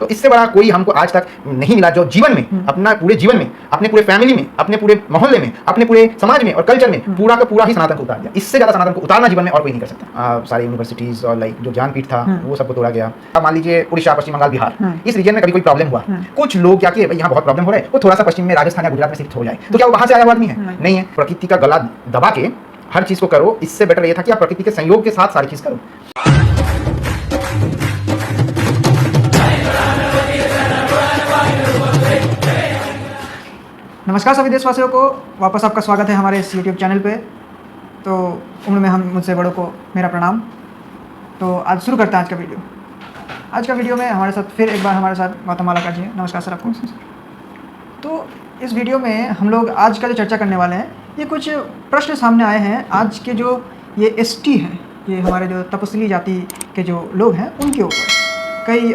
तो इससे बड़ा कोई हमको आज तक नहीं मिला जो जीवन में, अपना पूरे जीवन में, अपने पूरे फैमिली में, अपने पूरे मोहल्ले में, अपने पूरे समाज में और कल्चर में पूरा का पूरा ही सनातन को उतार दिया। इससे ज़्यादा सनातन को उतारना जीवन में और कोई नहीं कर सकता। सारे यूनिवर्सिटीज़ और लाइक जो ज्ञानपीठ था वो सबको तोड़ा गया। अब मान लीजिए उड़ीसा, पश्चिम बंगाल, बिहार, इस रीजन में कभी कोई प्रॉब्लम हुआ, कुछ लोग क्या कि भाई यहाँ बहुत प्रॉब्लम हो रहा है, वो थोड़ा सा पश्चिम में, राजस्थान या गुजरात में शिफ्ट हो जाए, तो क्या वो वहाँ से आया हुआ आदमी है? नहीं है। प्रकृति का गला दबा के हर चीज़ को करो, इससे बेटर ये था कि आप प्रकृति के संयोग के साथ सारी चीज़ करो। नमस्कार सभी देशवासियों को, वापस आपका स्वागत है हमारे इस YouTube चैनल पे। तो उम्र में हम मुझसे बड़ों को मेरा प्रणाम। तो आज शुरू करते हैं आज का वीडियो। आज का वीडियो में हमारे साथ फिर एक बार हमारे साथ गौतम मालाकार जी हैं। नमस्कार सर आपको। तो इस वीडियो में हम लोग आज का जो चर्चा करने वाले हैं, ये कुछ प्रश्न सामने आए हैं आज के जो ये ST हैं, ये हमारे जो तपस्वी जाति के जो लोग हैं उनके ऊपर। कई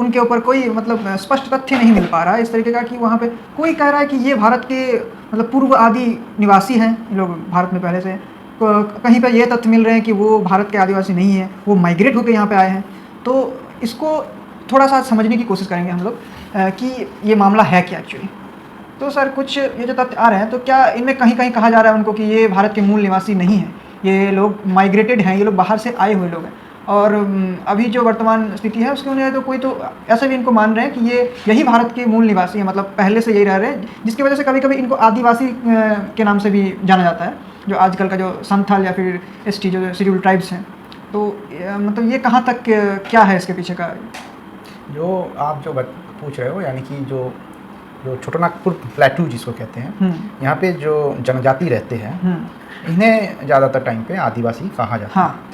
उनके ऊपर कोई मतलब स्पष्ट तथ्य नहीं मिल पा रहा है इस तरीके का कि वहाँ पे कोई कह रहा है कि ये भारत के मतलब पूर्व आदि निवासी हैं, ये लोग भारत में पहले से। कहीं पर ये तथ्य मिल रहे हैं कि वो भारत के आदिवासी नहीं हैं, वो माइग्रेट होकर यहाँ पे आए हैं। तो इसको थोड़ा सा समझने की कोशिश करेंगे हम लोग कि ये मामला है क्या एक्चुअली। तो सर कुछ ये जो तथ्य आ रहे हैं, तो क्या इनमें कहीं कहीं कहा जा रहा है उनको कि ये भारत के मूल निवासी नहीं हैं, ये लोग माइग्रेटेड हैं, ये लोग बाहर से आए हुए लोग हैं। और अभी जो वर्तमान स्थिति है उसके उन्हें तो कोई तो ऐसा भी इनको मान रहे हैं कि ये यही भारत के मूल निवासी हैं, मतलब पहले से यही रह रहे हैं, जिसकी वजह से कभी कभी इनको आदिवासी के नाम से भी जाना जाता है, जो आजकल का जो संथाल या फिर ST जो शेड्यूल्ड ट्राइब्स हैं। तो मतलब ये कहाँ तक क्या है इसके पीछे का? जो आप जो पूछ रहे हो, यानी कि जो छोटानागपुर प्लेटू जिसको कहते हैं, यहाँ पे जो जनजाति रहते हैं, इन्हें ज़्यादातर टाइम पे आदिवासी कहा जाता है।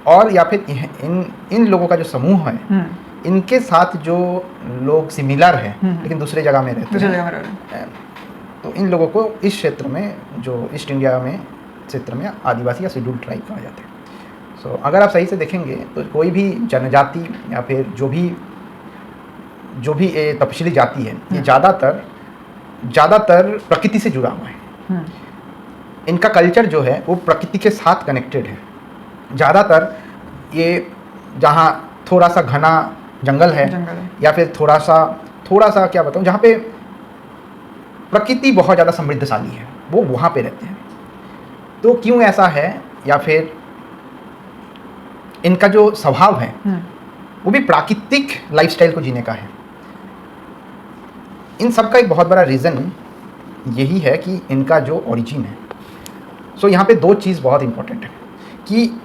और या फिर इन लोगों का जो समूह है, इनके साथ जो लोग सिमिलर हैं लेकिन दूसरे जगह में रहते हैं, तो इन लोगों को इस क्षेत्र में, जो ईस्ट इंडिया में क्षेत्र में आदिवासी या शेड्यूल्ड ट्राइब कहा जाता है। सो अगर आप सही से देखेंगे तो कोई भी जनजाति या फिर जो भी तपशीली जाति है, ये ज़्यादातर प्रकृति से जुड़ा हुआ है। इनका कल्चर जो है वो प्रकृति के साथ कनेक्टेड है। ज़्यादातर ये जहाँ थोड़ा सा घना जंगल है या फिर थोड़ा सा क्या बताऊँ, जहाँ पे प्रकृति बहुत ज़्यादा समृद्धशाली है, वो वहाँ पे रहते हैं। तो क्यों ऐसा है, या फिर इनका जो स्वभाव है वो भी प्राकृतिक लाइफस्टाइल को जीने का है। इन सब का एक बहुत बड़ा रीज़न यही है कि इनका जो ओरिजिन है। सो यहाँ पे दो चीज़ बहुत इम्पोर्टेंट है कि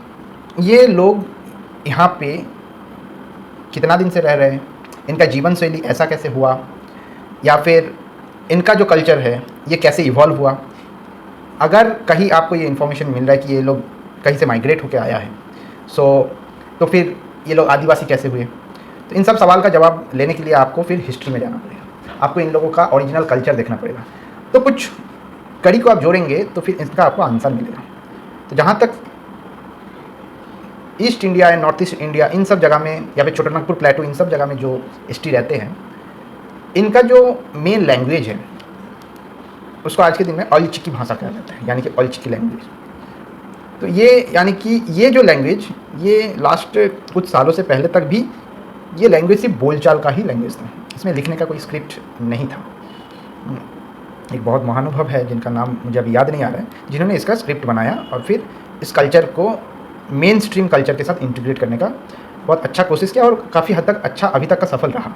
ये लोग यहाँ पे कितना दिन से रह रहे हैं, इनका जीवन शैली ऐसा कैसे हुआ, या फिर इनका जो कल्चर है ये कैसे इवॉल्व हुआ। अगर कहीं आपको ये इन्फॉर्मेशन मिल रहा है कि ये लोग कहीं से माइग्रेट होकर आया है, तो फिर ये लोग आदिवासी कैसे हुए, तो इन सब सवाल का जवाब लेने के लिए आपको फिर हिस्ट्री में जाना पड़ेगा, आपको इन लोगों का ओरिजिनल कल्चर देखना पड़ेगा। तो कुछ कड़ी को आप जोड़ेंगे तो फिर इसका आपको आंसर मिलेगा। तो जहाँ तक ईस्ट इंडिया या नॉर्थ ईस्ट इंडिया, इन सब जगह में, या फिर छोटानागपुर प्लेटू, इन सब जगह में जो ST रहते हैं, इनका जो मेन लैंग्वेज है उसको आज के दिन में ओल्चिकी भाषा कहा जाता है, यानी कि ओल्चिकी लैंग्वेज। तो ये यानी कि ये जो लैंग्वेज, ये लास्ट कुछ सालों से पहले तक भी ये लैंग्वेज सिर्फ बोलचाल का ही लैंग्वेज था, इसमें लिखने का कोई स्क्रिप्ट नहीं था। एक बहुत महानुभव है जिनका नाम मुझे अभी याद नहीं आ रहा है, जिन्होंने इसका स्क्रिप्ट बनाया और फिर इस कल्चर को मेन स्ट्रीम कल्चर के साथ इंटीग्रेट करने का बहुत अच्छा कोशिश किया और काफ़ी हद तक अच्छा अभी तक का सफल रहा।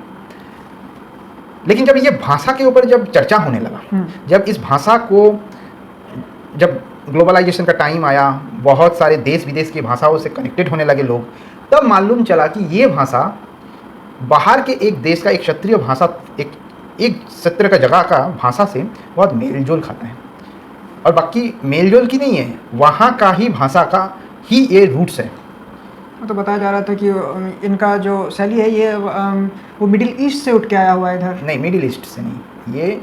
लेकिन जब ये भाषा के ऊपर जब चर्चा होने लगा, जब इस भाषा को, जब ग्लोबलाइजेशन का टाइम आया, बहुत सारे देश विदेश की भाषाओं से कनेक्टेड होने लगे लोग, तब मालूम चला कि ये भाषा बाहर के एक देश का एक क्षत्रिय भाषा, एक क्षेत्र का जगह का भाषा से बहुत मेलजोल खाता है, और बाकी मेलजोल की नहीं है, वहाँ का ही भाषा का ही ये रूट्स है। तो बताया जा रहा था कि इनका जो शैली है ये वो मिडिल ईस्ट से उठ के आया हुआ है इधर। नहीं, मिडिल ईस्ट से नहीं, ये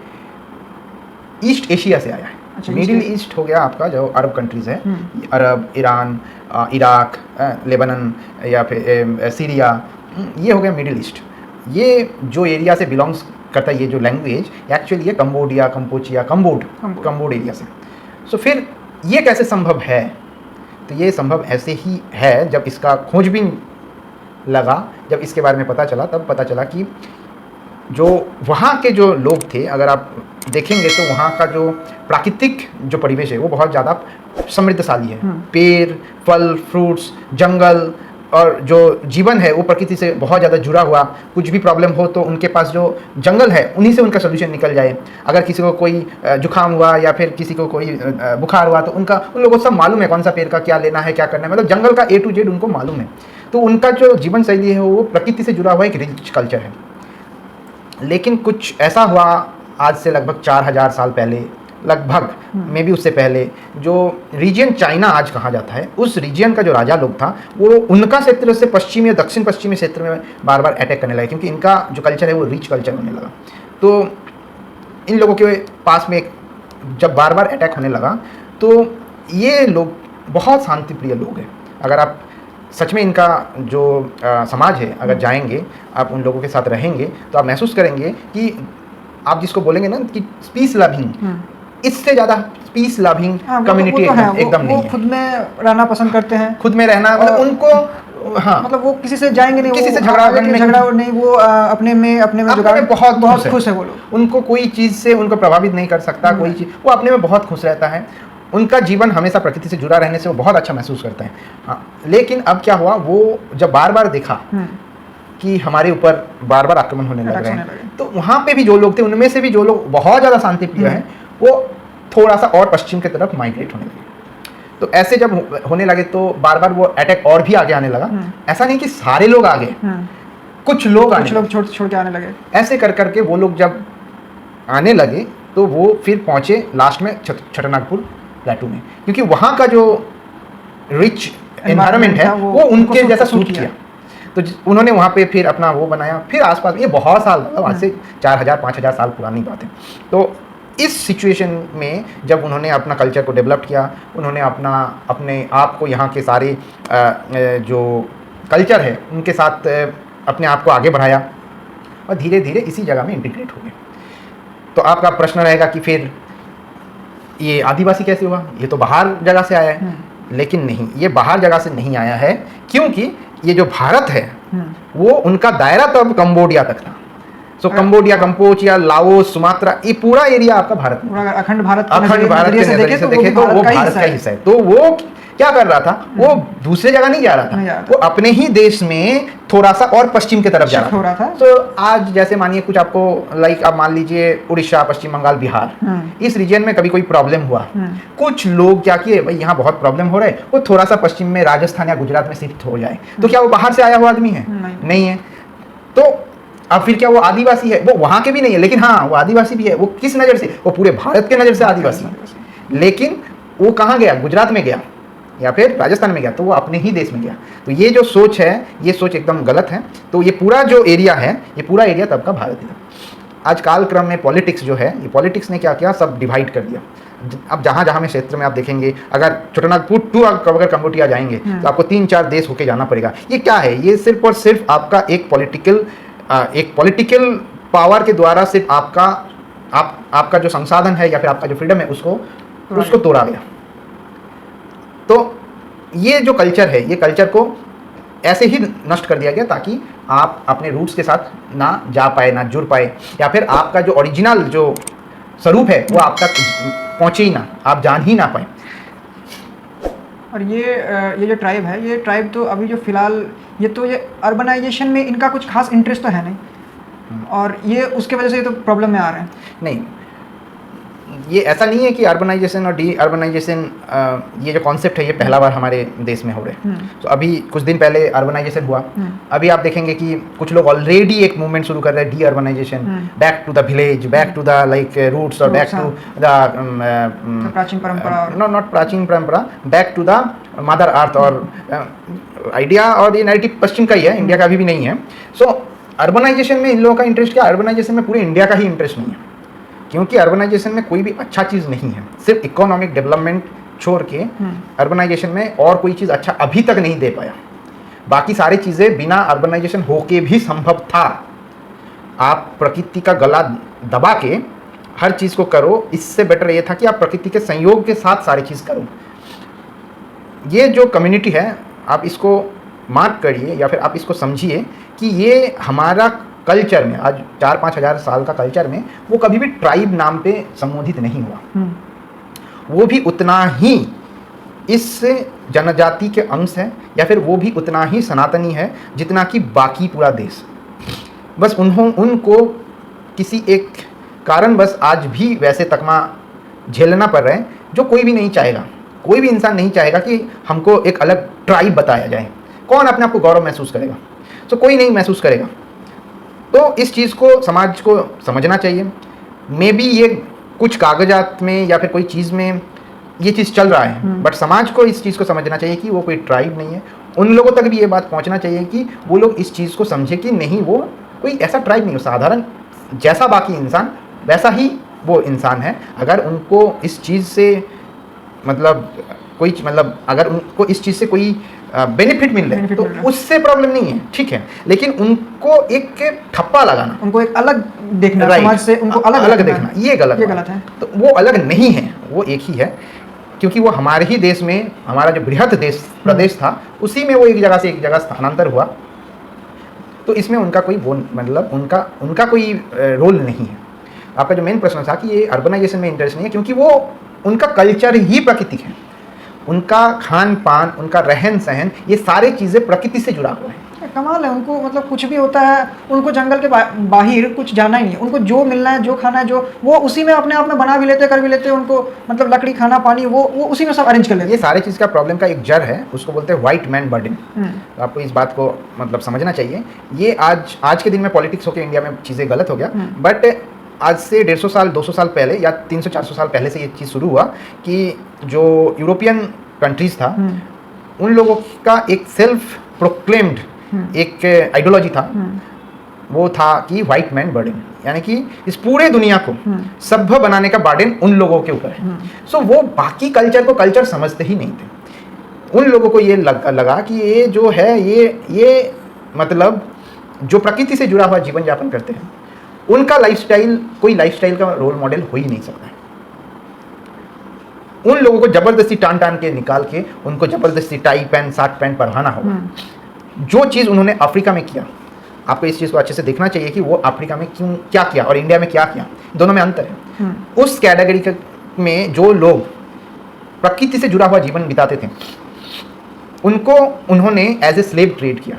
ईस्ट एशिया से आया है। अच्छा, मिडिल ईस्ट हो गया आपका जो अरब कंट्रीज़ है, अरब, ईरान, इराक, लेबनान या फिर सीरिया, ये हो गया मिडिल ईस्ट। ये जो एरिया से बिलोंग्स करता है, ये जो लैंग्वेज एक्चुअली ये कंबोडिया, कंबोड एरिया से। सो फिर ये कैसे संभव है? तो ये संभव ऐसे ही है जब इसका खोजबीन लगा, जब इसके बारे में पता चला, तब पता चला कि जो वहाँ के जो लोग थे, अगर आप देखेंगे तो वहाँ का जो प्राकृतिक जो परिवेश है वो बहुत ज़्यादा समृद्धशाली है। पेड़, फल, फ्रूट्स, जंगल और जो जीवन है वो प्रकृति से बहुत ज़्यादा जुड़ा हुआ। कुछ भी प्रॉब्लम हो तो उनके पास जो जंगल है उन्हीं से उनका सोल्यूशन निकल जाए। अगर किसी को कोई जुकाम हुआ या फिर किसी को कोई बुखार हुआ तो उन लोगों को सब मालूम है कौन सा पेड़ का क्या लेना है, क्या करना है, मतलब जंगल का A to Z उनको मालूम है। तो उनका जो जीवन शैली है वो प्रकृति से जुड़ा हुआ एक रिच कल्चर है। लेकिन कुछ ऐसा हुआ आज से लगभग 4000 साल पहले, लगभग मे भी उससे पहले, जो रीजन चाइना आज कहा जाता है, उस रीजन का जो राजा लोग था वो उनका क्षेत्र से पश्चिमी या दक्षिण पश्चिमी क्षेत्र में बार बार अटैक करने लगे, क्योंकि इनका जो कल्चर है वो रिच कल्चर होने लगा। तो इन लोगों के पास में जब बार बार अटैक होने लगा तो ये लोग बहुत शांतिप्रिय लोग हैं। अगर आप सच में इनका जो समाज है अगर जाएंगे, आप उन लोगों के साथ रहेंगे तो आप महसूस करेंगे कि आप जिसको बोलेंगे ना कि पीस लविंग, इससे ज़्यादा पीस लविंग कम्युनिटी एकदम नहीं है। खुद में रहना पसंद करते हैं, खुद में रहना, मतलब उनको, हाँ, मतलब वो किसी से जाएंगे नहीं, किसी से झगड़ा नहीं, वो अपने में बहुत खुश है वो लोग। उनको कोई चीज़ से उनको प्रभावित नहीं कर सकता, कोई चीज़, वो अपने में बहुत खुश रहता है। उनका जीवन हमेशा प्रकृति से जुड़ा रहने से वो बहुत अच्छा महसूस करते हैं। हाँ, लेकिन अब क्या हुआ, वो जब बार बार देखा कि हमारे ऊपर बार बार आक्रमण होने लग रहे हैं, तो वहाँ पे भी जो लोग थे उनमें से भी जो लोग बहुत ज़्यादा शांतिप्रिय हैं वो थोड़ा सा और पश्चिम की तरफ माइग्रेट होने लगे। तो ऐसे जब होने लगे तो बार बार वो अटैक और भी आगे आने लगा। ऐसा नहीं कि सारे लोग आगे, कुछ लोग छोड़ के आने लगे। ऐसे कर करके वो लोग जब आने लगे तो वो फिर पहुँचे लास्ट में छोटानागपुर प्लेटू में, क्योंकि वहाँ का जो रिच एनवायरनमेंट है वो उनके जैसा सूट किया। तो उन्होंने वहाँ पे फिर अपना वो बनाया। फिर आसपास, ये बहुत साल, आज से 4000-5000 साल पुरानी बात है। तो इस सिचुएशन में जब उन्होंने अपना कल्चर को डेवलप किया, उन्होंने अपने आप को यहाँ के सारे जो कल्चर है उनके साथ अपने आप को आगे बढ़ाया और धीरे धीरे इसी जगह में इंटीग्रेट हो गए। तो आपका प्रश्न रहेगा कि फिर ये आदिवासी कैसे हुआ, ये तो बाहर जगह से आया है। लेकिन नहीं, ये बाहर जगह से नहीं आया है, क्योंकि ये जो भारत है वो उनका दायरा तो अब कंबोडिया तक था। सो कंबोडिया, कंपोचिया, लाओस, सुमात्रा, ये पूरा एरिया आपका भारत में, अखंड भारत के नजरिए से देखे तो वो भारत का हिस्सा है। तो वो क्या कर रहा था, वो दूसरे जगह नहीं जा रहा था, वो अपने ही देश में थोड़ा सा और पश्चिम की तरफ जा रहा था। तो आज जैसे मानिए कुछ आपको आप मान लीजिए उड़ीसा, पश्चिम बंगाल, बिहार, इस रीजन में कभी कोई प्रॉब्लम हुआ, कुछ लोग क्या किए, भाई यहाँ बहुत प्रॉब्लम हो रहा है, वो थोड़ा सा पश्चिम में राजस्थान या गुजरात में शिफ्ट हो जाए। तो क्या वो बाहर से आया हुआ आदमी है? नहीं है। तो अब फिर क्या वो आदिवासी है? वो वहाँ के भी नहीं है, लेकिन हाँ वो आदिवासी भी है। वो किस नज़र से? वो पूरे भारत के नज़र से आदिवासी है। लेकिन वो कहाँ गया? गुजरात में गया या फिर राजस्थान में गया, तो वो अपने ही देश में गया। तो ये जो सोच है, ये सोच एकदम गलत है। तो ये पूरा जो एरिया है, ये पूरा एरिया तब का भारत ही था। आज कालक्रम में पॉलिटिक्स जो है, ये पॉलिटिक्स ने क्या किया, सब डिवाइड कर दिया। अब जहाँ जहाँ में क्षेत्र में आप देखेंगे, अगर छोटानागपुर टू अगर कंबोडिया जाएंगे तो आपको 3-4 देश होके जाना पड़ेगा। ये क्या है? ये सिर्फ और सिर्फ आपका एक पॉलिटिकल पावर के द्वारा सिर्फ आपका जो संसाधन है या फिर आपका जो फ्रीडम है उसको तोड़ा गया। तो ये जो कल्चर है, ये कल्चर को ऐसे ही नष्ट कर दिया गया ताकि आप अपने रूट्स के साथ ना जा पाए, ना जुड़ पाए, या फिर आपका जो ओरिजिनल जो स्वरूप है वो आप तक पहुँचे ही ना, आप जान ही ना पाए। और ये जो ट्राइब है, ये ट्राइब तो अभी जो फिलहाल ये अर्बनाइजेशन में इनका कुछ खास इंटरेस्ट तो है नहीं, और ये उसके वजह से ये तो प्रॉब्लम में आ रहे हैं। नहीं, ये ऐसा नहीं है कि अर्बनाइजेशन और डी अर्बनाइजेशन, ये जो कॉन्सेप्ट है ये पहला बार हमारे देश में हो रहे हैं। तो अभी कुछ दिन पहले अर्बनाइजेशन हुआ। अभी आप देखेंगे कि कुछ लोग ऑलरेडी एक मूवमेंट शुरू कर रहे हैं, de urbanisation, back to the village, back to the like roots, और बैक टू द प्राचीन परंपरा, नॉट प्राचीन परंपरा, back to the mother earth. और आइडिया और ये नैरेटिव पश्चिम का ही है, इंडिया का अभी भी नहीं है। सो अर्बनाइजेशन में इन लोगों का इंटरेस्ट क्या? अर्बनाइजेशन में पूरे इंडिया का ही इंटरेस्ट नहीं है, क्योंकि अर्बनाइजेशन में कोई भी अच्छा चीज़ नहीं है। सिर्फ इकोनॉमिक डेवलपमेंट छोड़ के अर्बनाइजेशन में और कोई चीज़ अच्छा अभी तक नहीं दे पाया। बाकी सारी चीज़ें बिना अर्बनाइजेशन होके भी संभव था। आप प्रकृति का गला दबा के हर चीज़ को करो, इससे बेटर ये था कि आप प्रकृति के संयोग के साथ सारी चीज़ करो। ये जो कम्युनिटी है, आप इसको मार्क करिए या फिर आप इसको समझिए कि ये हमारा कल्चर में आज 4-5 हज़ार साल का कल्चर में वो कभी भी ट्राइब नाम पे संबोधित नहीं हुआ। वो भी उतना ही इस जनजाति के अंश है या फिर वो भी उतना ही सनातनी है जितना कि बाकी पूरा देश। बस उनको किसी एक कारण बस आज भी वैसे तकमा झेलना पड़ रहा है जो कोई भी नहीं चाहेगा। कोई भी इंसान नहीं चाहेगा कि हमको एक अलग ट्राइब बताया जाए। कौन अपने आप को गौरव महसूस करेगा? तो कोई नहीं महसूस करेगा। तो इस चीज़ को समाज को समझना चाहिए। मे बी ये कुछ कागजात में या फिर कोई चीज़ में ये चीज़ चल रहा है, बट समाज को इस चीज़ को समझना चाहिए कि वो कोई ट्राइब नहीं है। उन लोगों तक भी ये बात पहुंचना चाहिए कि वो लोग इस चीज़ को समझे कि नहीं, वो कोई ऐसा ट्राइब नहीं हो, साधारण जैसा बाकी इंसान वैसा ही वो इंसान है। अगर उनको इस चीज़ से अगर उनको इस चीज़ से कोई बेनिफिट मिल रहा है तो उससे प्रॉब्लम नहीं है, ठीक है। लेकिन उनको एक ठप्पा लगाना, उनको एक अलग देखना, समाज से उनको अलग देखना, ये गलत है। तो वो अलग नहीं है, वो एक ही है, क्योंकि वो हमारे ही देश में, हमारा जो बृहत देश प्रदेश था, उसी में वो एक जगह से एक जगह स्थानांतर हुआ। तो इसमें उनका कोई वो उनका कोई रोल नहीं है। आपका जो मेन प्रश्न था कि ये अर्बनाइजेशन में इंटरेस्ट नहीं है, क्योंकि वो उनका कल्चर ही प्राकृतिक है। उनका खान पान, उनका रहन सहन, ये सारी चीज़ें प्रकृति से जुड़ा हुआ है। कमाल है। उनको कुछ भी होता है, उनको जंगल के बाहर कुछ जाना ही नहीं। उनको जो मिलना है, जो खाना है, जो वो उसी में अपने आप में बना भी लेते, कर भी लेते। उनको लकड़ी, खाना, पानी वो उसी में सब अरेंज कर लेते। ये सारे चीज़ का प्रॉब्लम का एक जड़ है, उसको बोलते हैं व्हाइट मैन बर्डन। तो आपको इस बात को समझना चाहिए। ये आज के दिन में पॉलिटिक्स होकर इंडिया में चीज़ें गलत हो गया, बट आज से 150 साल 200 साल पहले या 300-400 साल पहले से ये चीज़ शुरू हुआ कि जो यूरोपियन कंट्रीज़ था, उन लोगों का एक सेल्फ प्रोक्लेम्ड एक आइडियोलॉजी था। वो था कि व्हाइट मैन बर्डन, यानी कि इस पूरे दुनिया को सभ्य बनाने का बर्डन उन लोगों के ऊपर है। सो वो बाकी कल्चर को कल्चर समझते ही नहीं थे। उन लोगों को ये लगा कि ये जो है ये जो प्रकृति से जुड़ा हुआ जीवन यापन करते हैं, उनका लाइफस्टाइल कोई लाइफस्टाइल का रोल मॉडल हो ही नहीं सकता है। उन लोगों को जबरदस्ती टान के निकाल के उनको जबरदस्ती टाई पैंट, शर्ट पैंट पहनाना होगा। जो चीज़ उन्होंने अफ्रीका में किया, आपको इस चीज़ को अच्छे से देखना चाहिए कि वो अफ्रीका में क्या किया और इंडिया में क्या किया, दोनों में अंतर है। उस कैटेगरी में जो लोग प्रकृति से जुड़ा हुआ जीवन बिताते थे, उनको उन्होंने एज ए स्लेव ट्रेड किया।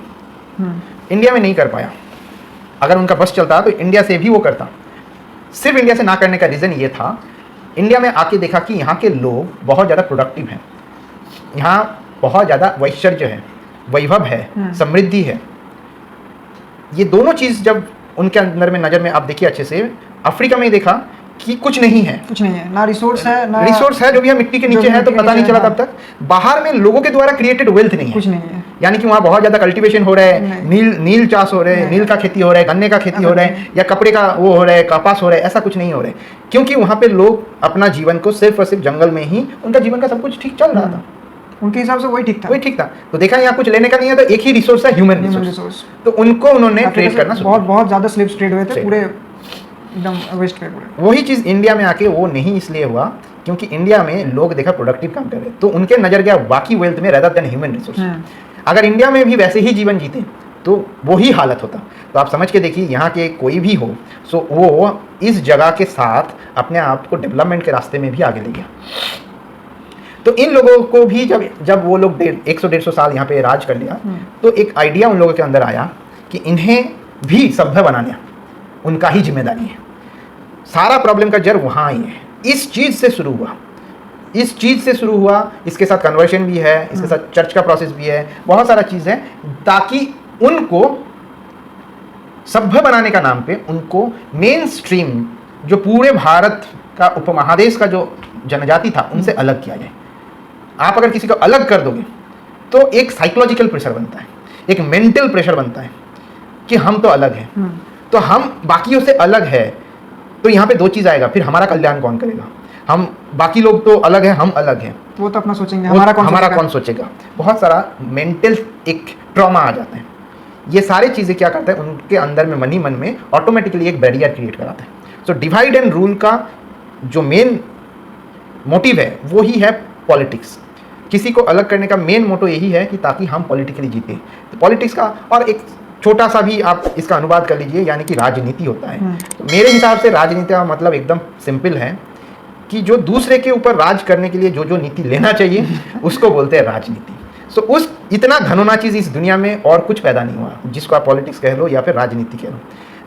इंडिया में नहीं कर पाया। अगर उनका बस चलता तो इंडिया से भी वो करता। सिर्फ इंडिया से ना करने का रीज़न ये था, इंडिया में आके देखा कि यहाँ के लोग बहुत ज़्यादा प्रोडक्टिव हैं, यहाँ बहुत ज़्यादा वैश्चर्य है, वैभव है, समृद्धि है। ये दोनों चीज़ जब उनके अंदर में नज़र में आप देखिए अच्छे से, अफ्रीका में देखा कि कुछ नहीं है, ना रिसोर्स है, ना रिसोर्स है, जो भी है मिट्टी के नीचे है, तो पता नहीं चला तब तक। बाहर में लोगों के द्वारा क्रिएटेड वेल्थ नहीं है, कुछ नहीं है। यानी कि वहाँ बहुत ज़्यादा कल्टीवेशन हो रहा है, नील चाष हो रहा है, नील का खेती हो रहा है, गन्ने का खेती हो रहा है, या कपड़े का वो हो रहा है, कपास हो रहा है, ऐसा कुछ नहीं हो रहा है। क्योंकि वहाँ पे लोग अपना जीवन को सिर्फ और सिर्फ जंगल में ही, उनका जीवन का सब कुछ ठीक चल रहा था, उनके हिसाब से वही ठीक था। तो देखा यहाँ कुछ लेने का नहीं है, तो एक ही रिसोर्स है, ह्यूमन रिसोर्स। तो उनको उन्होंने ट्रेड करना, बहुत ज़्यादा स्लेव्स ट्रेड हुए थे पूरे एकदम वेस्ट पे पूरे। वही चीज़ इंडिया में आके वो नहीं इसलिए हुआ क्योंकि इंडिया में लोग देखा प्रोडक्टिव काम कर रहे, तो उनके नज़र गया बाकी वेल्थ में रेदर देन ह्यूमन रिसोर्स। अगर इंडिया में भी वैसे ही जीवन जीते तो वही हालत होता। तो आप समझ के देखिए, यहाँ के कोई भी हो, सो वो इस जगह के साथ अपने आप को डेवलपमेंट के रास्ते में भी आगे ले गया। तो इन लोगों को भी जब वो लोग 100-150 साल यहाँ पे राज कर लिया, तो एक आइडिया उन लोगों के अंदर आया कि इन्हें भी सभ्य बनाना उनका ही जिम्मेदारी है। सारा प्रॉब्लम का जड़ वहाँ ही है, इस चीज़ से शुरू हुआ। इसके साथ कन्वर्शन भी है, इसके साथ चर्च का प्रोसेस भी है, बहुत सारा चीज़ है, ताकि उनको सभ्य बनाने का नाम पे उनको मेन स्ट्रीम जो पूरे भारत का उपमहादेश का जो जनजाति था उनसे अलग किया जाए। आप अगर किसी को अलग कर दोगे तो एक साइकोलॉजिकल प्रेशर बनता है, एक मेंटल प्रेशर बनता है कि हम तो अलग हैं, तो हम बाकियों से अलग है। तो यहाँ पे दो चीज़ आएगा, फिर हमारा कल्याण कौन करेगा? हम बाकी लोग तो अलग हैं, हम अलग हैं, वो तो अपना सोचेंगे, हमारा कौन सोचेगा? बहुत सारा मेंटल एक ट्रॉमा आ जाता है। ये सारी चीज़ें क्या करता है, उनके अंदर में मन में ऑटोमेटिकली एक बैरियर क्रिएट कराता है। सो डिवाइड एंड रूल का जो मेन मोटिव है वो ही है पॉलिटिक्स, किसी को अलग करने का मेन मोटो यही है कि ताकि हम पॉलिटिकली जीते। तो पॉलिटिक्स का और एक छोटा सा भी आप इसका अनुवाद कर लीजिए, यानी कि राजनीति होता है। तो मेरे हिसाब से राजनीति का मतलब एकदम सिंपल है कि जो दूसरे के ऊपर राज करने के लिए जो जो नीति लेना चाहिए उसको बोलते हैं राजनीति। सो उस इतना घनौना चीज़ इस दुनिया में और कुछ पैदा नहीं हुआ, जिसको आप पॉलिटिक्स कह लो या फिर राजनीति कह लो।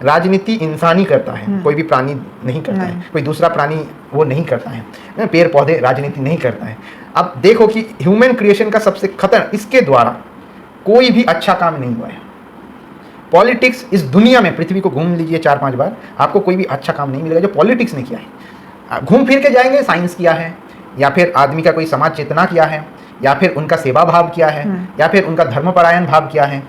राजनीति इंसान ही करता है, कोई भी प्राणी नहीं करता है, कोई दूसरा प्राणी वो नहीं करता है, पेड़ पौधे राजनीति नहीं करता है। अब देखो कि ह्यूमन क्रिएशन का सबसे खतरनाक, इसके द्वारा कोई भी अच्छा काम नहीं हुआ है। पॉलिटिक्स इस दुनिया में, पृथ्वी को घूम लीजिए 4-5 बार, आपको कोई भी अच्छा काम नहीं मिलेगा जो पॉलिटिक्स ने किया है। घूम फिर के जाएंगे, साइंस किया है, या फिर आदमी का कोई समाज चेतना किया है, या फिर उनका सेवा भाव किया है, या फिर उनका धर्मपरायण भाव किया है,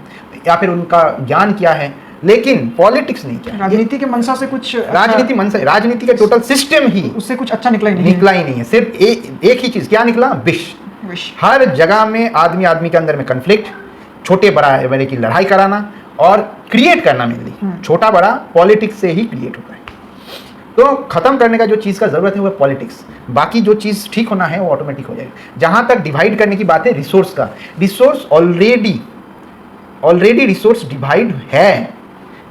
या फिर उनका ज्ञान किया है, लेकिन पॉलिटिक्स नहीं किया। राजनीति के मंशा से कुछ राजनीति का टोटल सिस्टम ही उससे कुछ अच्छा निकला ही नहीं है। सिर्फ एक ही चीज क्या निकला, विष। हर जगह में आदमी आदमी के अंदर में कन्फ्लिक्ट, छोटे बड़े की लड़ाई कराना और क्रिएट करना मिलती। छोटा बड़ा पॉलिटिक्स से ही क्रिएट होता है। तो खत्म करने का जो चीज़ का ज़रूरत है वो पॉलिटिक्स, बाकी जो चीज़ ठीक होना है वो ऑटोमेटिक हो जाएगा। जहाँ तक डिवाइड करने की बात है रिसोर्स का, रिसोर्स ऑलरेडी रिसोर्स डिवाइड है।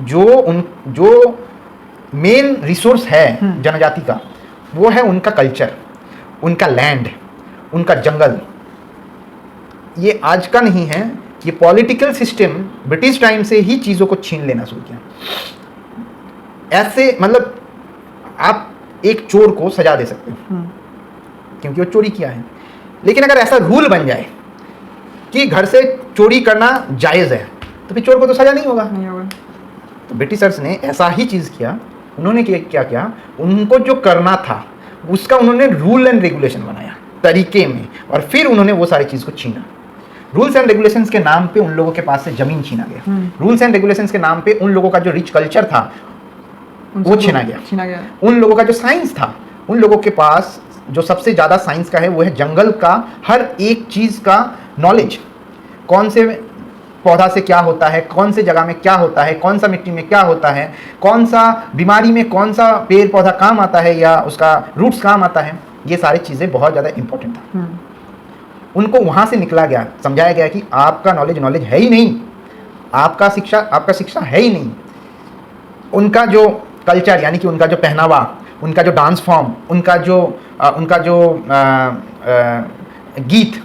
जो मेन रिसोर्स है जनजाति का, वो है उनका कल्चर, उनका लैंड, उनका जंगल। ये आज का नहीं है, ये पॉलिटिकल सिस्टम ब्रिटिश टाइम से ही चीज़ों को छीन लेना शुरू किया। ऐसे मतलब आप एक चोर को सजा दे सकते हो क्योंकि वो चोरी किया है, लेकिन अगर ऐसा रूल बन जाए कि घर से चोरी करना जायज़ है तो फिर चोर को तो सजा नहीं होगा। तो ब्रिटिशर्स ने ऐसा ही चीज़ किया। उन्होंने क्या किया, उनको जो करना था उसका उन्होंने रूल एंड रेगुलेशन बनाया तरीके में, और फिर उन्होंने वो सारी चीज़ को छीना। रूल्स एंड रेगुलेशंस के नाम पे उन लोगों के पास से ज़मीन छीना गया। रूल्स एंड रेगुलेशंस के नाम पे उन लोगों का जो रिच कल्चर था वो छीना गया। उन लोगों का जो साइंस था, उन लोगों के पास जो सबसे ज़्यादा साइंस का है वो है जंगल का हर एक चीज़ का नॉलेज। कौन से पौधा से क्या होता है, कौन से जगह में क्या होता है, कौन सा मिट्टी में क्या होता है, कौन सा बीमारी में कौन सा पेड़ पौधा काम आता है या उसका रूट्स काम आता है, ये सारी चीज़ें बहुत ज़्यादा इंपॉर्टेंट था। उनको वहाँ से निकला गया, समझाया गया कि आपका नॉलेज है ही नहीं, आपका शिक्षा है ही नहीं। उनका जो कल्चर यानी कि उनका जो पहनावा, उनका जो डांस फॉर्म, उनका जो गीत,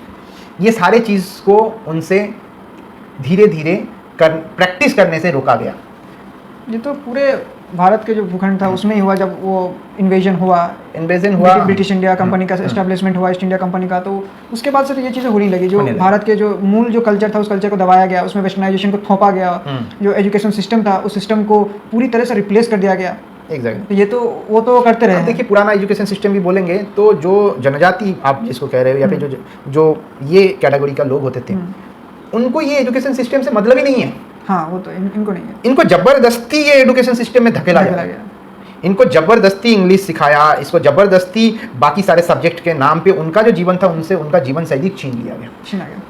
ये सारे चीज़ को उनसे धीरे धीरे प्रैक्टिस करने से रोका गया। ये तो पूरे भारत के जो भूखंड था उसमें ही हुआ, जब वो इन्वेजन हुआ ब्रिटिश इंडिया कंपनी का एस्टेब्लिशमेंट हुआ, ईस्ट इंडिया कंपनी का, तो उसके बाद से तो ये चीज़ें होने लगी। जो भारत के जो मूल जो कल्चर था उस कल्चर को दबाया गया, उसमें वेस्टर्नाइजेशन को थोपा गया, जो एजुकेशन सिस्टम था उस सिस्टम को पूरी तरह से रिप्लेस कर दिया गया। एग्जैक्टली। ये तो वो तो करते रहे। देखिए पुराना एजुकेशन सिस्टम भी बोलेंगे तो जो जनजाति आप जिसको कह रहे हो या फिर जो ये कैटेगरी का लोग होते थे, उनको ये एजुकेशन सिस्टम से मतलब ही नहीं है। हाँ, वो तो इनको नहीं है। इनको जबरदस्ती ये एजुकेशन सिस्टम में धकेला गया। इनको जबरदस्ती इंग्लिश सिखाया, इसको जबरदस्ती बाकी सारे सब्जेक्ट के नाम पे उनका जो जीवन था उनसे उनका जीवन शैली छीन लिया गया।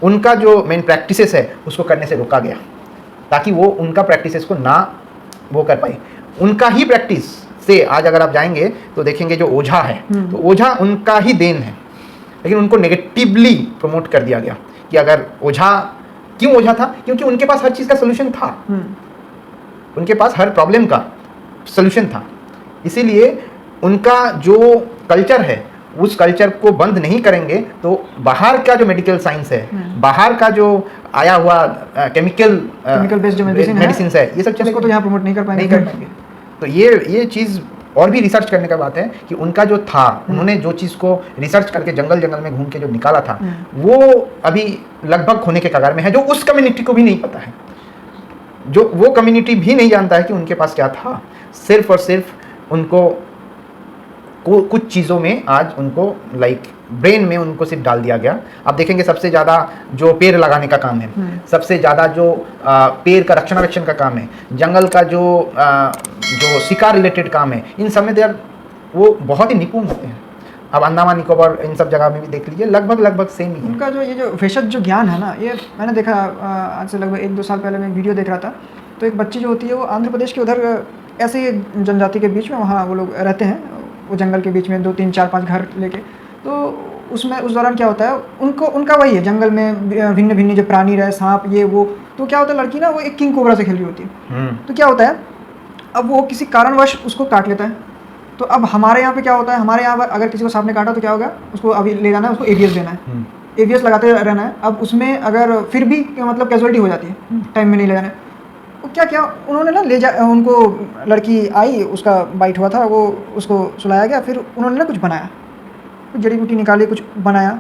उनका जो मेन प्रैक्टिसेस है उसको करने से रोका गया ताकि वो उनका प्रैक्टिसेस को ना वो कर पाए। उनका ही प्रैक्टिस से आज अगर आप जाएंगे तो देखेंगे जो ओझा है, तो ओझा उनका ही देन है, लेकिन उनको नेगेटिवली प्रमोट कर दिया गया कि अगर ओझा, क्यों ओझा था? क्योंकि उनके पास हर चीज़ का सोल्यूशन था, उनके पास हर प्रॉब्लम का सोल्यूशन था। इसीलिए उनका जो कल्चर है उस कल्चर को बंद नहीं करेंगे तो बाहर का जो मेडिकल साइंस है, बाहर का जो आया हुआ केमिकल बेस्ड जो मेडिसिन है, ये सब चीज़ों को तो यहाँ प्रमोट नहीं कर पाएंगे। तो ये चीज़ और भी रिसर्च करने का बात है कि उनका जो था, उन्होंने जो चीज़ को रिसर्च करके जंगल में घूम के जो निकाला था वो अभी लगभग खोने के कगार में है, जो उस कम्युनिटी को भी नहीं पता है, जो वो कम्युनिटी भी नहीं जानता है कि उनके पास क्या था। सिर्फ और सिर्फ उनको कुछ चीज़ों में आज उनको ब्रेन में उनको सिर्फ डाल दिया गया। आप देखेंगे सबसे ज़्यादा जो पेड़ लगाने का काम है, सबसे ज़्यादा जो पेड़ का रक्षणावेक्षण का काम है, जंगल का जो शिकार रिलेटेड काम है, इन सब में वो बहुत ही निपुण होते हैं। अब अंडमान निकोबार इन सब जगह में भी देख लीजिए, लगभग सेम ही है। उनका जो ये जो भेषज जो ज्ञान है ना, ये मैंने देखा आज से लगभग 1-2 साल पहले मैं वीडियो देख रहा था। तो एक बच्ची जो होती है वो आंध्र प्रदेश के उधर ऐसे ही जनजाति के बीच में वहाँ वो लोग रहते हैं, वो जंगल के बीच में 2-3-4-5 घर लेके। तो उसमें उस दौरान क्या होता है, उनको उनका वही है, जंगल में भिन्न भिन्न जो प्राणी रहे, सांप ये वो, तो क्या होता है लड़की ना वो एक किंग कोबरा से खेल रही होती है। तो क्या होता है, अब वो किसी कारणवश उसको काट लेता है। तो अब हमारे यहाँ पे क्या होता है, हमारे यहाँ पर अगर किसी को सांप ने काटा तो क्या होगा, उसको अभी ले जाना है, उसको एवीएस देना है, एवीएस लगाते रहना है। अब उसमें अगर फिर भी मतलब कैजुअलिटी हो जाती है, टाइम में नहीं ले जाना है, तो क्या क्या उन्होंने ना उनको लड़की आई, उसका बाइट हुआ था, वो उसको सुलाया गया, फिर उन्होंने ना कुछ बनाया, कुछ जड़ी बूटी निकाली, कुछ बनाया,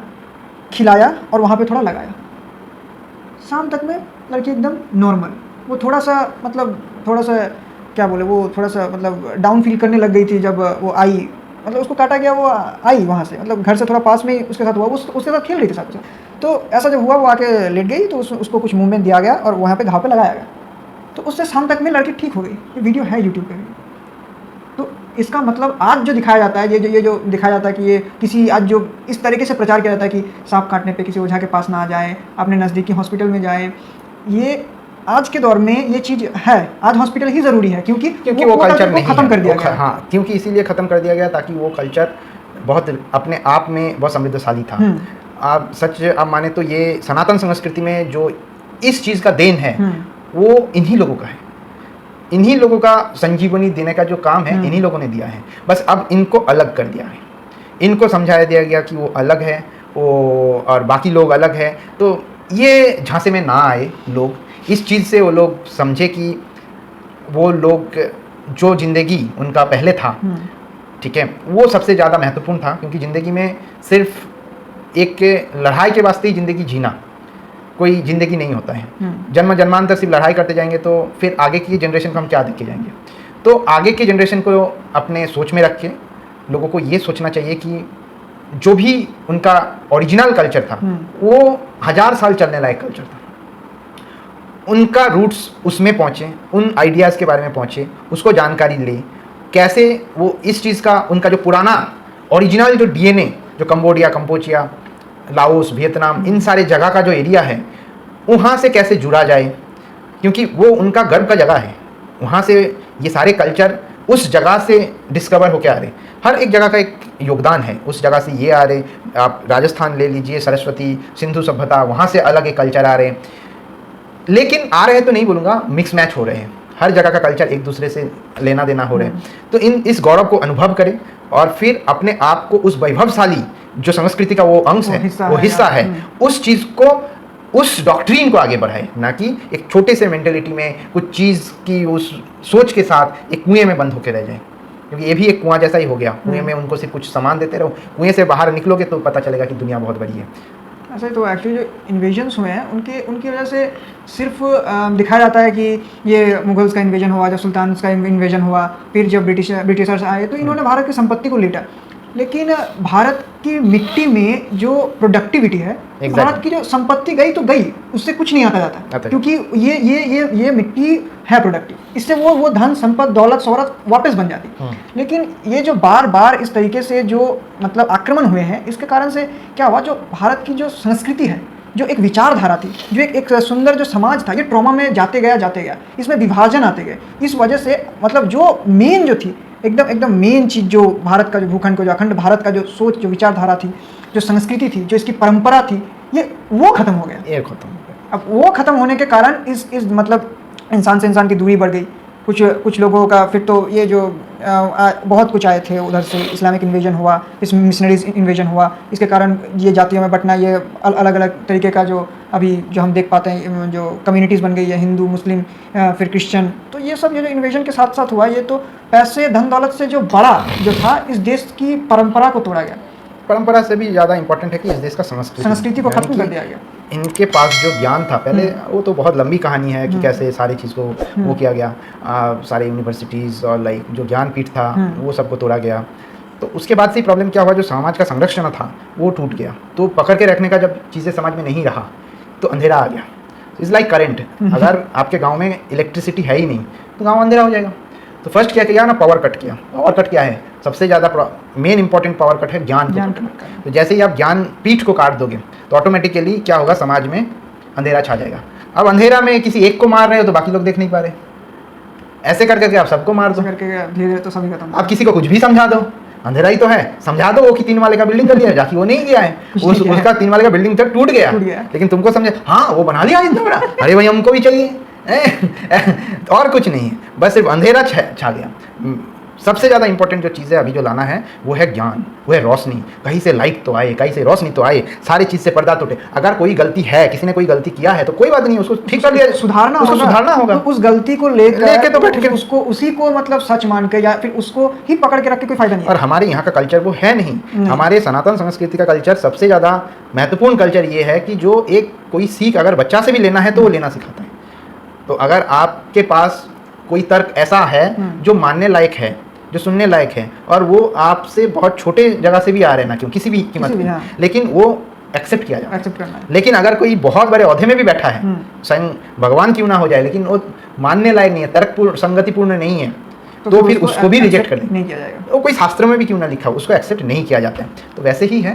खिलाया और वहाँ पे थोड़ा लगाया। शाम तक में लड़की एकदम नॉर्मल, वो थोड़ा सा मतलब थोड़ा सा क्या बोले, वो थोड़ा सा मतलब डाउन फील करने लग गई थी जब वो आई, मतलब उसको काटा गया, वो आई वहाँ से, मतलब घर से थोड़ा पास में ही उसके साथ हुआ, उसके साथ खेल रही थी साथ। तो ऐसा जब हुआ, वो आके लेट गई, तो उसको कुछ मूवमेंट दिया गया और वहाँ पे घाव पे लगाया गया, तो उससे शाम तक में लड़की ठीक हो गई। ये वीडियो है यूट्यूब पे भी। तो इसका मतलब आज जो दिखाया जाता है, ये जो दिखाया जाता है कि ये किसी आज जो इस तरीके से प्रचार किया जाता है कि सांप काटने पे किसी ओझा के पास ना आ जाए, अपने नज़दीकी हॉस्पिटल में जाए, ये आज के दौर में ये चीज़ है, आज हॉस्पिटल ही ज़रूरी है, क्योंकि वो कल्चर नहीं ख़त्म कर दिया गया। हाँ, क्योंकि इसीलिए ख़त्म कर दिया गया ताकि वो कल्चर बहुत अपने आप में बहुत समृद्धशाली था। आप सच आप माने तो ये सनातन संस्कृति में जो इस चीज़ का देन है वो इन्हीं लोगों का है, इन्हीं लोगों का संजीवनी देने का जो काम है इन्हीं लोगों ने दिया है। बस अब इनको अलग कर दिया है, इनको समझाया दिया गया कि वो अलग है, वो और बाकी लोग अलग है। तो ये झांसे में ना आए लोग, इस चीज़ से वो लोग समझे कि वो लोग जो ज़िंदगी उनका पहले था, ठीक है, वो सबसे ज़्यादा महत्वपूर्ण था, क्योंकि ज़िंदगी में सिर्फ एक लड़ाई के वास्ते ही ज़िंदगी जीना कोई ज़िंदगी नहीं होता है। जन्म जन्मांतर सिर्फ लड़ाई करते जाएंगे तो फिर आगे की जनरेशन को हम क्या देख के जाएंगे। तो आगे की जनरेशन को अपने सोच में रख के लोगों को ये सोचना चाहिए कि जो भी उनका ओरिजिनल कल्चर था वो 1000 साल चलने लायक कल्चर था, उनका रूट्स उसमें पहुँचे, उन आइडियाज़ के बारे में पहुँचे, उसको जानकारी ले, कैसे वो इस चीज़ का उनका जो पुराना ओरिजिनल जो DNA जो कंबोडिया, कंपोचिया, लाओस, वियतनाम, इन सारे जगह का जो एरिया है वहाँ से कैसे जुड़ा जाए, क्योंकि वो उनका गर्व का जगह है। वहाँ से ये सारे कल्चर उस जगह से डिस्कवर होके आ रहे, हर एक जगह का एक योगदान है, उस जगह से ये आ रहे। आप राजस्थान ले लीजिए, सरस्वती, सिंधु सभ्यता, वहाँ से अलग एक कल्चर आ रहे, लेकिन आ रहे तो नहीं बोलूँगा, मिक्स मैच हो रहे हैं, हर जगह का कल्चर एक दूसरे से लेना देना हो रहे हैं। तो इस गौरव को अनुभव करें और फिर अपने आप को उस वैभवशाली जो संस्कृति का वो अंश है, वो हिस्सा है, उस चीज़ को, उस डॉक्ट्रिन को आगे बढ़ाए, ना कि एक छोटे से मेंटेलिटी में कुछ चीज़ की उस सोच के साथ एक कुएं में बंद होकर रह जाए, क्योंकि ये भी एक कुआं जैसा ही हो गया। कुएं में उनको सिर्फ कुछ सामान देते रहो, कुएं से बाहर निकलोगे तो पता चलेगा कि दुनिया बहुत बड़ी है। ऐसे तो एक्चुअली जो इन्वेजन्स हुए हैं उनकी वजह से सिर्फ दिखाया जाता है कि ये मुगल्स का इन्वेजन हुआ, जब सुल्तान का इन्वेजन हुआ, फिर जब ब्रिटिशर्स आए तो इन्होंने भारत की संपत्ति को लूटा, लेकिन भारत की मिट्टी में जो प्रोडक्टिविटी है, भारत की जो संपत्ति गई तो गई, उससे कुछ नहीं आता जाता, क्योंकि ये मिट्टी है प्रोडक्टिव, इससे वो धन संपत्ति दौलत शौहरत वापस बन जाती। लेकिन ये जो बार बार इस तरीके से जो मतलब आक्रमण हुए हैं, इसके कारण से क्या हुआ, जो भारत की जो संस्कृति है, जो एक विचारधारा थी, जो एक सुंदर जो समाज था, ये ट्रॉमा में जाते गया, इसमें विभाजन आते गए। इस वजह से मतलब जो मेन जो थी एकदम मेन चीज़, जो भारत का जो भूखंड को, जो अखंड भारत का जो सोच, जो विचारधारा थी, जो संस्कृति थी, जो इसकी परंपरा थी, वो खत्म हो गया। अब वो खत्म होने के कारण इस मतलब इंसान से इंसान की दूरी बढ़ गई। कुछ लोगों का फिर तो ये जो बहुत कुछ आए थे उधर से, इस्लामिक इन्वेजन हुआ, इस मिशनरीज इन्वेजन हुआ, इसके कारण ये जातियों में बंटना, ये अलग अलग तरीके का जो अभी जो हम देख पाते हैं, जो कम्युनिटीज़ बन गई है, हिंदू, मुस्लिम, फिर क्रिश्चियन, तो ये सब ये जो इन्वेजन के साथ साथ हुआ, ये तो पैसे धन दौलत से जो बड़ा जो था, इस देश की परंपरा को तोड़ा गया। परंपरा से भी ज़्यादा इंपॉर्टेंट है कि इस देश का संस्कृति को खत्म कर दिया गया। इनके पास जो ज्ञान था पहले, वो तो बहुत लंबी कहानी है कि कैसे सारी चीज़ को वो किया गया, सारे यूनिवर्सिटीज़ और लाइक जो ज्ञानपीठ था वो सबको तोड़ा गया। तो उसके बाद से प्रॉब्लम क्या हुआ, जो समाज का संरक्षण था वो टूट गया। तो पकड़ के रखने का जब चीज़ें समाज में नहीं रहा तो अंधेरा आ गया। इज़ लाइक करेंट, अगर आपके गाँव में इलेक्ट्रिसिटी है ही नहीं तो गाँव अंधेरा हो जाएगा। तो फर्स्ट क्या किया ना, पावर कट किया। पावर कट क्या है, सबसे ज़्यादा मेन इंपॉर्टेंट पावर कट है ज्ञान को। तो जैसे ही आप ज्ञान पीठ को काट दोगे तो ऑटोमेटिकली क्या होगा, समाज में अंधेरा छा जाएगा। अब अंधेरा में किसी एक को मार रहे हो तो बाकी लोग देख नहीं पा रहे, ऐसे करके आप सबको मार दो, करके धीरे धीरे तो सभी खत्म। आप किसी को कुछ भी समझा दो अंधेरा ही तो है, समझा दो वो कि 3 माले का बिल्डिंग कर दिया है, जाकि वो नहीं किया है, उसका 3 माले का बिल्डिंग तो टूट गया, लेकिन तुमको समझे हाँ वो बना लिया इतना बड़ा, अरे भाई हमको भी चाहिए और कुछ नहीं है, बस सिर्फ अंधेरा छा गया। सबसे ज़्यादा इंपॉर्टेंट जो चीज़ है अभी जो लाना है वो है ज्ञान, वो है रोशनी। कहीं से लाइट तो आए, कहीं से रोशनी तो आए, सारी चीज़ से पर्दा टूटे। अगर कोई गलती है, किसी ने कोई गलती किया है तो कोई बात नहीं, उसको ठीक कर लिया, सुधारना होगा। तो उस गलती को लेके तो बैठ के उसको उसी को मतलब सच मान के या फिर उसको ही पकड़ के रख के कोई फायदा नहीं। और हमारे यहाँ का कल्चर वो है नहीं। हमारे सनातन संस्कृति का कल्चर सबसे ज़्यादा महत्वपूर्ण कल्चर ये है कि जो एक कोई सीख अगर बच्चा से भी लेना है तो वो लेना सिखाता है। तो अगर आपके पास कोई तर्क ऐसा है जो मानने लायक है, जो सुनने लायक है, और वो आपसे बहुत छोटे जगह से भी आ रहे हैं ना क्यों, किसी भी कीमत में, हाँ। लेकिन वो एक्सेप्ट किया जाए, एक्सेप्ट करना है। लेकिन अगर कोई बहुत बड़े औहदे में भी बैठा है, स्वयं भगवान क्यों ना हो जाए, लेकिन वो मानने लायक नहीं है, तर्क संगतिपूर्ण नहीं है, तो फिर उसको भी रिजेक्ट कर नहीं किया जाएगा। वो कोई शास्त्रों में भी क्यों ना लिखा हो, उसको एक्सेप्ट नहीं किया जाता है। तो वैसे ही है।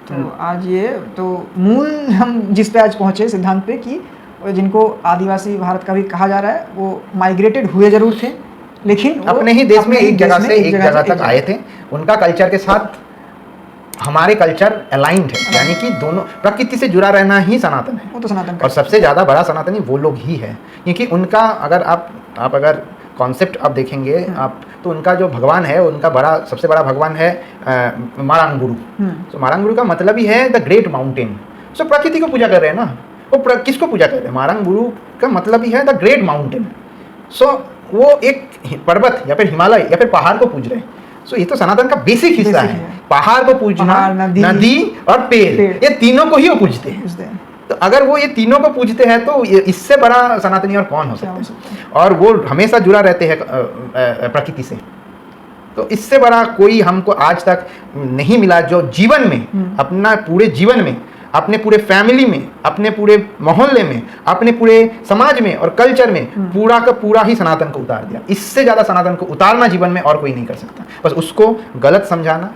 तो आज ये तो मूल हम जिस पे आज पहुँचे सिद्धांत पे कि जिनको आदिवासी भारत का भी कहा जा रहा है वो माइग्रेटेड हुए जरूर थे, लेकिन अपने ही देश में एक जगह से एक जगह तक आए थे। उनका कल्चर के साथ हमारे कल्चर अलाइंड है, यानी कि दोनों प्रकृति से जुड़ा रहना ही सनातन है। वो तो सनातन और सबसे ज़्यादा बड़ा सनातनी वो लोग ही है, क्योंकि उनका अगर आप अगर कॉन्सेप्ट आप देखेंगे आप, तो उनका जो भगवान है, उनका बड़ा सबसे बड़ा भगवान है मारांगुरु। तो मारांगुरु का मतलब ही है द ग्रेट माउंटेन। सो प्रकृति को पूजा कर रहे हैं ना, वो किसको पूजा कर रहे हैं? मारांगुरु का मतलब ही है द ग्रेट माउंटेन। सो वो एक पर्वत या फिर हिमालय या फिर पहाड़ को पूज रहे हैं। सो ये तो सनातन का बेसिक हिस्सा है, पहाड़ को पूजना, नदी और पेड़, ये तीनों को ही वो पूजते हैं। तो अगर वो ये तीनों को पूजते हैं तो इससे बड़ा सनातनी और कौन हो सकता है? और वो हमेशा जुड़ा रहते हैं प्रकृति से। तो इससे बड़ा कोई हमको आज तक नहीं मिला जो जीवन में, अपना पूरे जीवन में, अपने पूरे फैमिली में, अपने पूरे मोहल्ले में, अपने पूरे समाज में और कल्चर में पूरा का पूरा ही सनातन को उतार दिया। इससे ज़्यादा सनातन को उतारना जीवन में और कोई नहीं कर सकता। बस उसको गलत समझाना,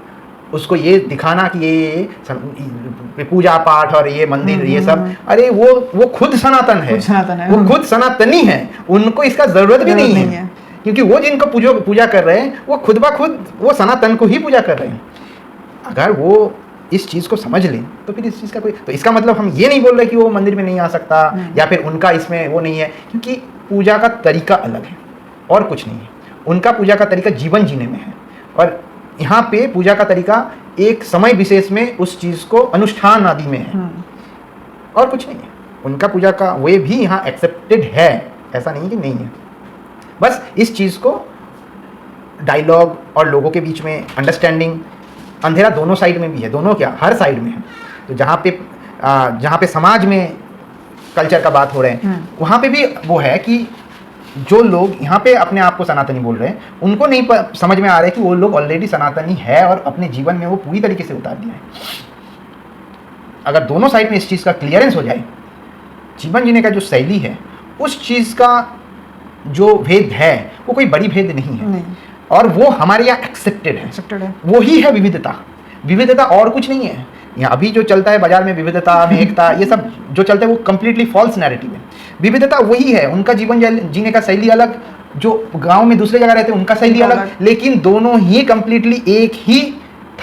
उसको ये दिखाना कि ये पूजा पाठ और ये मंदिर ये सब, अरे वो खुद सनातन है, वो खुद सनातनी है, उनको इसका ज़रूरत भी नहीं है, क्योंकि वो जिनको पूजा कर रहे हैं वो खुद ब खुद वो सनातन को ही पूजा कर रहे हैं। अगर वो इस चीज़ को समझ लें तो फिर इस चीज़ का कोई, तो इसका मतलब हम ये नहीं बोल रहे कि वो मंदिर में नहीं आ सकता या फिर उनका इसमें वो नहीं है, क्योंकि पूजा का तरीका अलग है और कुछ नहीं है। उनका पूजा का तरीका जीवन जीने में है, और यहाँ पे पूजा का तरीका एक समय विशेष में उस चीज़ को अनुष्ठान आदि में है और कुछ नहीं है। उनका पूजा का वे भी यहाँ एक्सेप्टेड है, ऐसा नहीं कि नहीं है। बस इस चीज़ को डायलॉग और लोगों के बीच में अंडरस्टैंडिंग, अंधेरा दोनों साइड में भी है, दोनों क्या हर साइड में है। तो जहाँ पे समाज में कल्चर का बात हो रहे हैं वहाँ पे भी वो है कि जो लोग यहाँ पे अपने आप को सनातनी बोल रहे हैं उनको नहीं समझ में आ रहा है कि वो लोग ऑलरेडी सनातनी है और अपने जीवन में वो पूरी तरीके से उतार दिया है। अगर दोनों साइड में इस चीज़ का क्लियरेंस हो जाए, जीवन जीने का जो शैली है उस चीज़ का जो भेद है वो कोई बड़ी भेद नहीं है और वो हमारे यहाँ एक्सेप्टेड है। वो ही है विविधता। विविधता और कुछ नहीं है। यहाँ अभी जो चलता है बाजार में विविधता में एकता, ये सब जो चलता है वो कम्प्लीटली फॉल्स नैरेटिव है। विविधता वही है, उनका जीवन जीने का शैली अलग, जो गांव में दूसरे जगह रहते हैं उनका शैली अलग, लेकिन दोनों ही कम्प्लीटली एक ही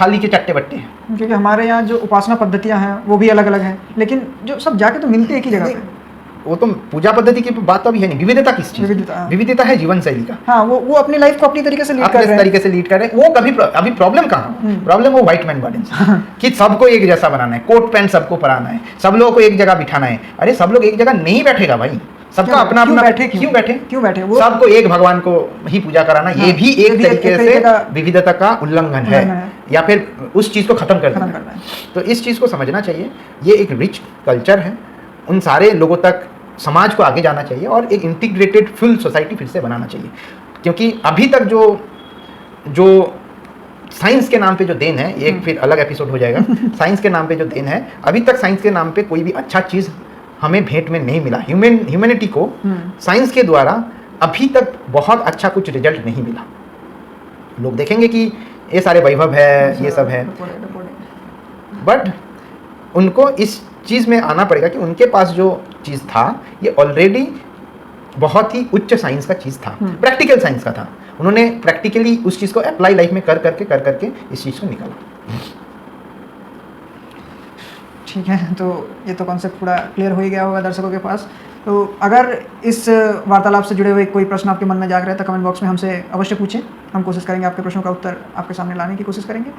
थाली के चट्टे बट्टे हैं। क्योंकि हमारे यहाँ जो उपासना पद्धतियाँ हैं वो भी अलग अलग हैं, लेकिन जो सब जाके तो मिलते एक ही जगह पे। वो तो पूजा पद्धति की बात तो अभी है नहीं। विविधता किस चीज़? विविधता है जीवन शैली का। हाँ, वो अपनी लाइफ को अपनी तरीके से लीड कर रहे हैं। वो कभी अभी प्रॉब्लम कहाँ? प्रॉब्लम वो व्हाइट मैन बर्डन कि सबको एक जैसा बनाना है, कोट पैंट सबको पहनाना है, सब लोगों को एक जगह बिठाना है। अरे सब लोग एक जगह नहीं बैठेगा भाई, सबका अपना अपना क्यों बैठे? सबको एक भगवान को ही पूजा कराना, ये भी एक तरीके से विविधता का उल्लंघन है या फिर उस चीज़ को खत्म करना है। तो इस चीज़ को समझना चाहिए। ये एक रिच कल्चर है, उन सारे लोगों तक समाज को आगे जाना चाहिए और एक इंटीग्रेटेड फुल सोसाइटी फिर से बनाना चाहिए। क्योंकि अभी तक जो साइंस के नाम पे जो देन है, एक फिर अलग एपिसोड हो जाएगा। साइंस के नाम पे जो देन है, अभी तक साइंस के नाम पे कोई भी अच्छा चीज़ हमें भेंट में नहीं मिला। ह्यूमैनिटी को साइंस के द्वारा अभी तक बहुत अच्छा कुछ रिजल्ट नहीं मिला। लोग देखेंगे कि ये सारे वैभव है, ये सब है, बट उनको इस चीज़ में आना पड़ेगा कि उनके पास जो चीज़ था ये ऑलरेडी बहुत ही उच्च साइंस का चीज़ था, प्रैक्टिकल साइंस का था। उन्होंने प्रैक्टिकली उस चीज़ को अप्लाई लाइफ में कर करके इस चीज़ को निकाला। ठीक है, तो ये तो कॉन्सेप्ट पूरा क्लियर हो ही गया होगा दर्शकों के पास। तो अगर इस वार्तालाप से जुड़े हुए कोई प्रश्न आपके मन में जाग रहे हैं तो कमेंट बॉक्स में हमसे अवश्य पूछें। हम कोशिश करेंगे आपके प्रश्नों का उत्तर आपके सामने लाने की कोशिश करेंगे।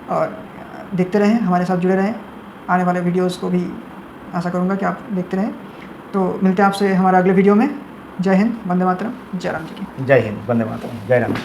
और देखते रहें, हमारे साथ जुड़े रहें। आने वाले वीडियोज़ को भी आशा करूँगा कि आप देखते रहें। तो मिलते हैं आपसे हमारे अगले वीडियो में। जय हिंद, वंदे मातरम, जय राम जी की। जय हिंद, वंदे मातरम, जय राम जी।